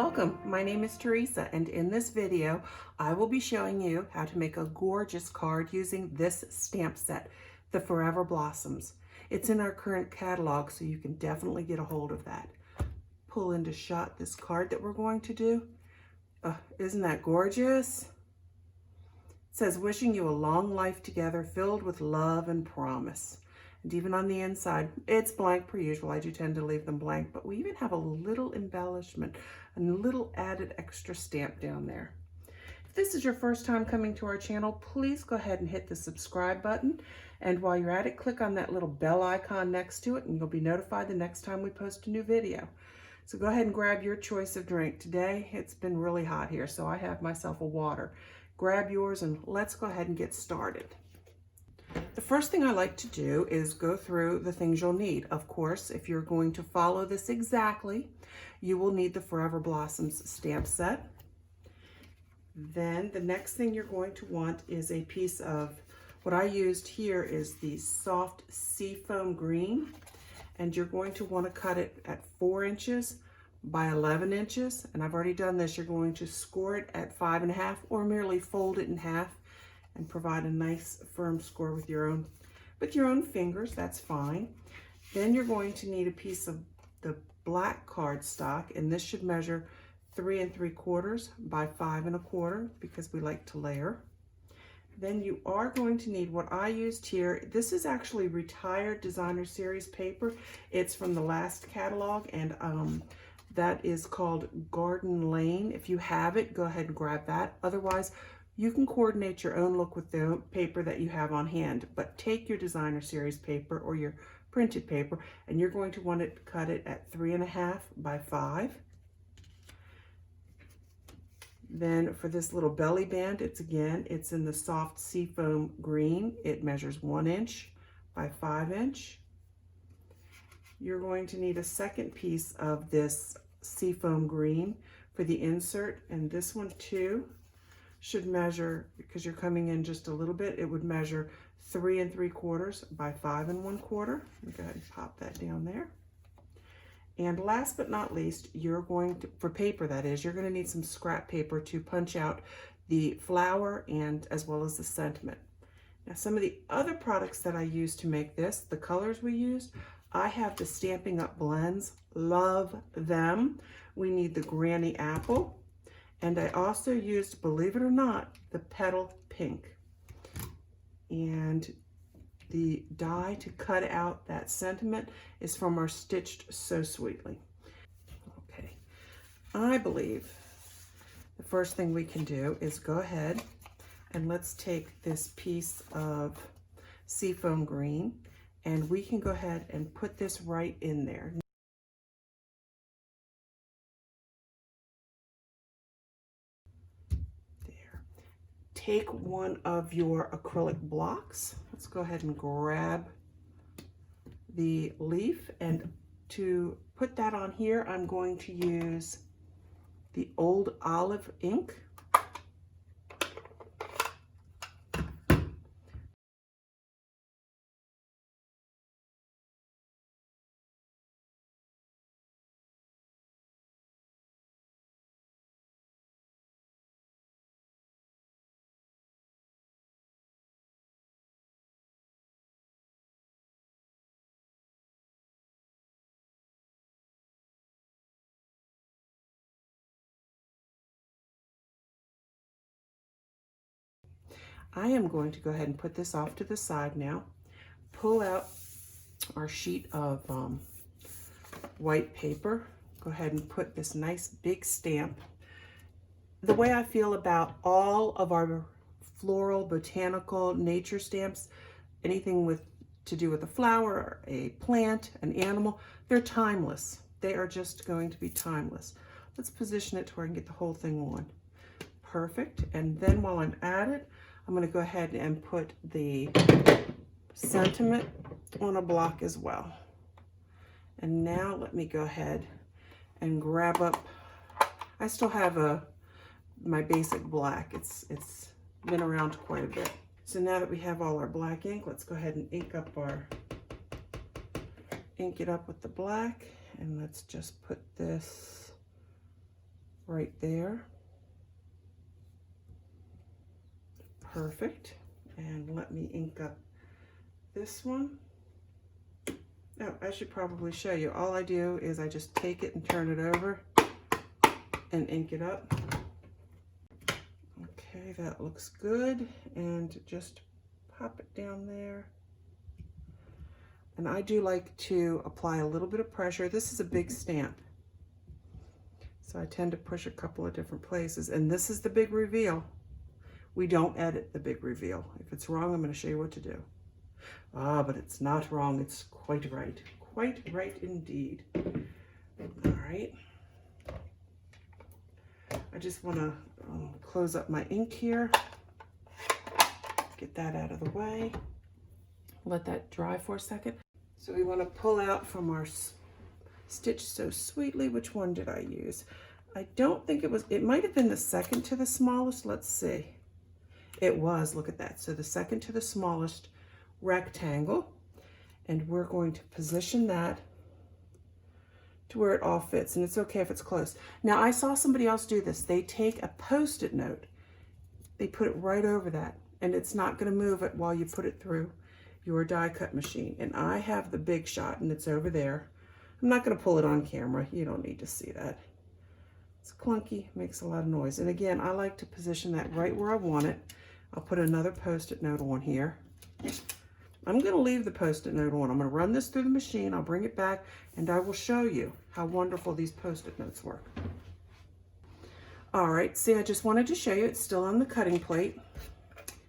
Welcome, my name is Teresa, and in this video I will be showing you how to make a gorgeous card using this stamp set, the Forever Blossoms. It's in our current catalog, so you can definitely get a hold of that. Pull into shot this card that we're going to do. Isn't that gorgeous? It says, wishing you a long life together filled with love and promise. And even on the inside, it's blank per usual. I do tend to leave them blank, but we even have a little embellishment, a little added extra stamp down there. If this is your first time coming to our channel, please go ahead and hit the subscribe button. And while you're at it, click on that little bell icon next to it, and you'll be notified the next time we post a new video. So go ahead and grab your choice of drink. Today, it's been really hot here, so I have myself a water. Grab yours and let's go ahead and get started. The first thing I like to do is go through the things you'll need. Of course, if you're going to follow this exactly, you will need the Forever Blossoms stamp set. Then the next thing you're going to want is a piece of, what I used here is the soft Seafoam green, and you're going to want to cut it at 4 inches by 11 inches. And I've already done this. You're going to score it at 5.5 or merely fold it in half and provide a nice firm score with your own fingers. That's fine. Then you're going to need a piece of the black cardstock, and this should measure 3 3/4 by 5 1/4 because we like to layer. Then you are going to need what I used here. This is actually retired designer series paper. It's from the last catalog, and that is called Garden Lane. If you have it, go ahead and grab that. Otherwise, you can coordinate your own look with the paper that you have on hand, but take your designer series paper or your printed paper, and you're going to want to cut it at 3.5 by 5. Then for this little belly band, it's in the soft Seafoam green. It measures 1 inch by 5 inch. You're going to need a second piece of this Seafoam green for the insert, and this one too should measure, because you're coming in just a little bit, it would measure 3 3/4 by 5 1/4. Go ahead and pop that down there. And last but not least, you're going to, for paper that is, you're going to need some scrap paper to punch out the flower and as well as the sentiment. Now, some of the other products that I used to make this, the colors we used, I have the Stampin Up blends, love them. We need the Granny Apple. And I also used, believe it or not, the Petal pink. And the die to cut out that sentiment is from our Stitched So Sweetly. Okay, I believe the first thing we can do is go ahead and let's take this piece of Seafoam green, and we can go ahead and put this right in there. Take one of your acrylic blocks. Let's go ahead and grab the leaf, and to put that on here, I'm going to use the Old Olive ink. I am going to go ahead and put this off to the side now. Pull out our sheet of white paper. Go ahead and put this nice big stamp. The way I feel about all of our floral, botanical, nature stamps, anything to do with a flower, a plant, an animal, they're timeless. They are just going to be timeless. Let's position it to where I can get the whole thing on. Perfect. And then while I'm at it, I'm going to go ahead and put the sentiment on a block as well. And now let me go ahead and grab up, I still have my basic black. It's been around quite a bit. So now that we have all our black ink, let's go ahead and ink it up with the black, and let's just put this right there. Perfect. And let me ink up this one. Oh, I should probably show you. All I do is I just take it and turn it over and ink it up. Okay, that looks good. And just pop it down there. And I do like to apply a little bit of pressure. This is a big stamp, so I tend to push a couple of different places. And this is the big reveal. We don't edit the big reveal. If it's wrong, I'm going to show you what to do. Ah, but it's not wrong. It's quite right. Quite right indeed. All right. I just want to close up my ink here. Get that out of the way. Let that dry for a second. So we want to pull out from our Stitch So Sweetly. Which one did I use? I don't think it was, it might have been the second to the smallest. Let's see. It was, look at that. So the second to the smallest rectangle. And we're going to position that to where it all fits. And it's okay if it's close. Now I saw somebody else do this. They take a Post-it note. They put it right over that. And it's not going to move it while you put it through your die cut machine. And I have the Big Shot and it's over there. I'm not going to pull it on camera. You don't need to see that. It's clunky, makes a lot of noise. And again, I like to position that right where I want it. I'll put another Post-it note on here. I'm going to leave the Post-it note on. I'm going to run this through the machine. I'll bring it back and I will show you how wonderful these Post-it notes work. All right, see, I just wanted to show you. It's still on the cutting plate.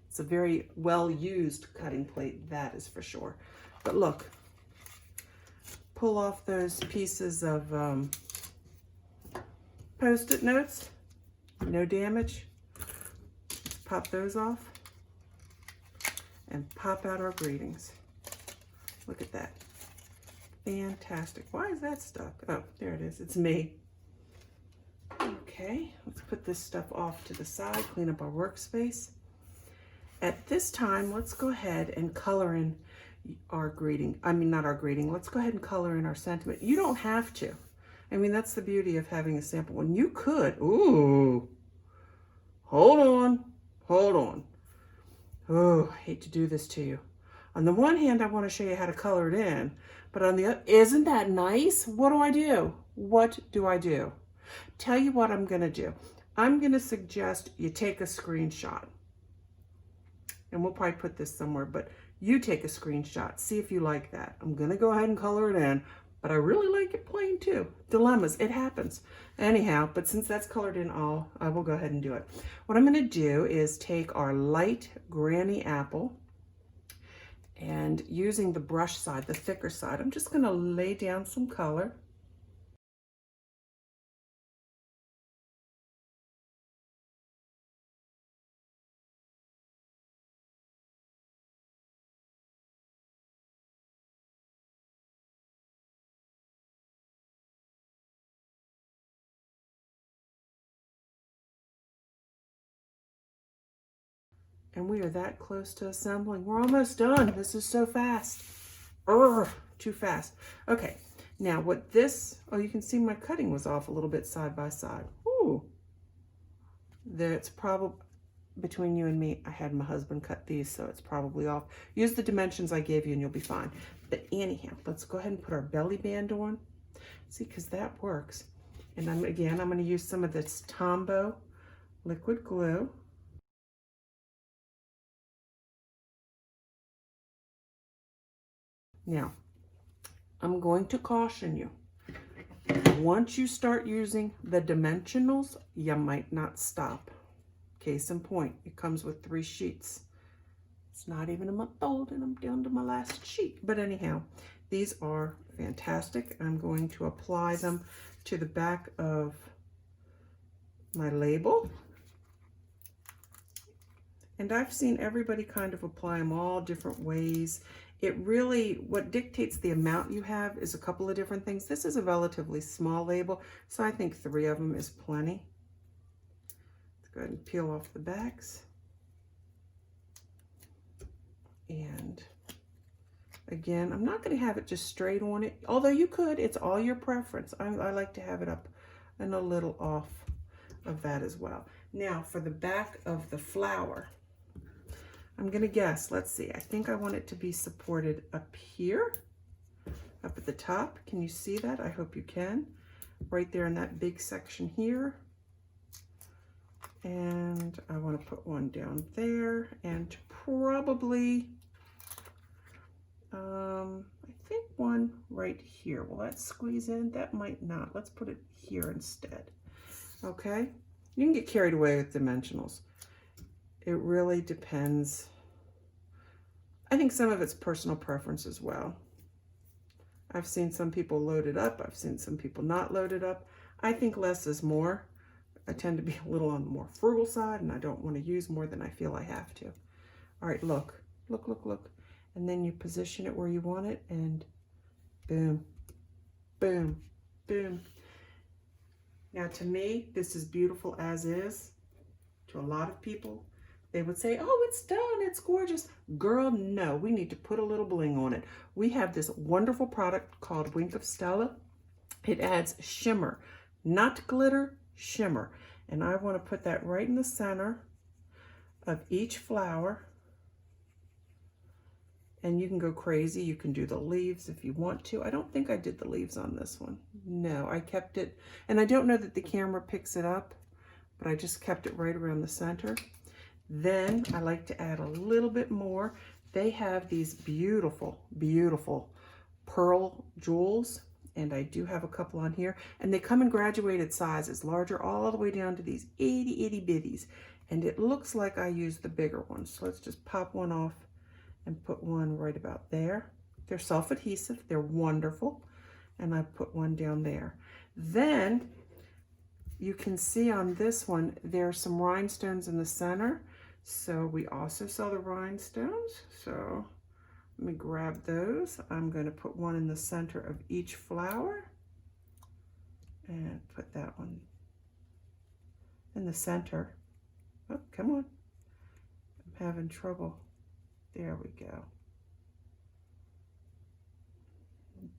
It's a very well-used cutting plate, that is for sure. But look, pull off those pieces of Post-it notes, no damage. Pop those off and pop out our greetings. Look at that. Fantastic. Why is that stuck? Oh, there it is. It's me. Okay, let's put this stuff off to the side, clean up our workspace. At this time, let's go ahead and color in our greeting. I mean, not our greeting. Let's go ahead and color in our sentiment. You don't have to. I mean, that's the beauty of having a sample one. You could. Ooh. Hold on. Hold on. Oh, I hate to do this to you. On the one hand, I want to show you how to color it in. But on the other, isn't that nice? What do I do? What do I do? Tell you what I'm going to do. I'm going to suggest you take a screenshot. And we'll probably put this somewhere, but you take a screenshot. See if you like that. I'm going to go ahead and color it in, but I really like it plain too. Dilemmas, it happens. Anyhow, but since that's colored in all, I will go ahead and do it. What I'm going to do is take our light Granny Apple and using the brush side, the thicker side, I'm just going to lay down some color. And we are that close to assembling. We're almost done. This is so fast. Too fast. Okay, now what this, oh, you can see my cutting was off a little bit side by side. Ooh. That's probably, between you and me, I had my husband cut these, so it's probably off. Use the dimensions I gave you and you'll be fine. But anyhow, let's go ahead and put our belly band on. See, because that works. And I'm going to use some of this Tombow liquid glue. Now, I'm going to caution you. Once you start using the dimensionals, you might not stop. Case in point, it comes with 3 sheets. It's not even a month old and I'm down to my last sheet. But anyhow, these are fantastic. I'm going to apply them to the back of my label. And I've seen everybody kind of apply them all different ways. It really, what dictates the amount you have is a couple of different things. This is a relatively small label, so I think 3 of them is plenty. Let's go ahead and peel off the backs. And again, I'm not going to have it just straight on it, although you could. It's all your preference. I like to have it up and a little off. of that as well. Now for the back of the flower, I'm gonna guess, let's see, I think I want it to be supported up here, up at the top. Can you see that? I hope you can. Right there in that big section here. And I want to put one down there, and probably, I think one right here. Will that squeeze in? That might not. Let's put it here instead. Okay? You can get carried away with dimensionals. It really depends. I think some of it's personal preference as well. I've seen some people load it up. I've seen some people not load it up. I think less is more. I tend to be a little on the more frugal side, and I don't want to use more than I feel I have to. All right, look. Look, look, look. And then you position it where you want it, and boom, boom, boom. Now, to me, this is beautiful as is. To a lot of people, they would say, oh, it's done, it's gorgeous. Girl, no, we need to put a little bling on it. We have this wonderful product called Wink of Stella. It adds shimmer, not glitter, shimmer. And I want to put that right in the center of each flower. And you can go crazy. You can do the leaves if you want to. I don't think I did the leaves on this one. No, I kept it. And I don't know that the camera picks it up, but I just kept it right around the center. Then I like to add a little bit more. They have these beautiful, beautiful pearl jewels. And I do have a couple on here, and they come in graduated sizes, larger all the way down to these itty bitties. And it looks like I used the bigger ones. So let's just pop one off and put one right about there. They're self-adhesive, they're wonderful. And I put one down there. Then you can see on this one, there's some rhinestones in the center. So we also sell the rhinestones. So let me grab those. I'm going to put one in the center of each flower and put that one in the center. Oh, come on. I'm having trouble. There we go.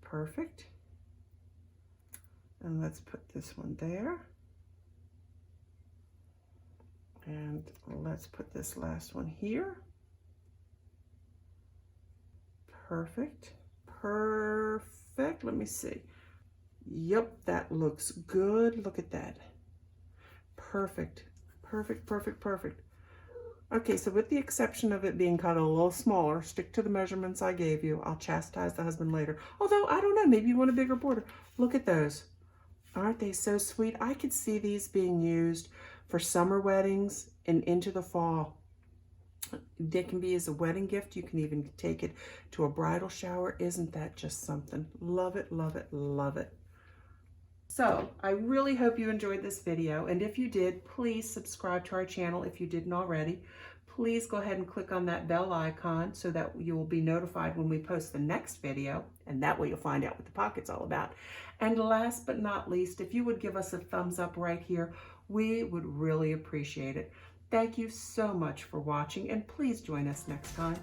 Perfect. And let's put this one there. And let's put this last one here. Perfect, perfect. Let me see. Yep, that looks good. Look at that. Perfect, perfect, perfect, perfect. Okay, so with the exception of it being cut a little smaller, stick to the measurements I gave you. I'll chastise the husband later. Although, I don't know, maybe you want a bigger border. Look at those. Aren't they so sweet? I could see these being used for summer weddings and into the fall. They can be as a wedding gift. You can even take it to a bridal shower. Isn't that just something? Love it, love it, love it. So I really hope you enjoyed this video. And if you did, please subscribe to our channel if you didn't already. Please go ahead and click on that bell icon so that you will be notified when we post the next video. And that way you'll find out what the pocket's all about. And last but not least, if you would give us a thumbs up right here, we would really appreciate it. Thank you so much for watching, and please join us next time.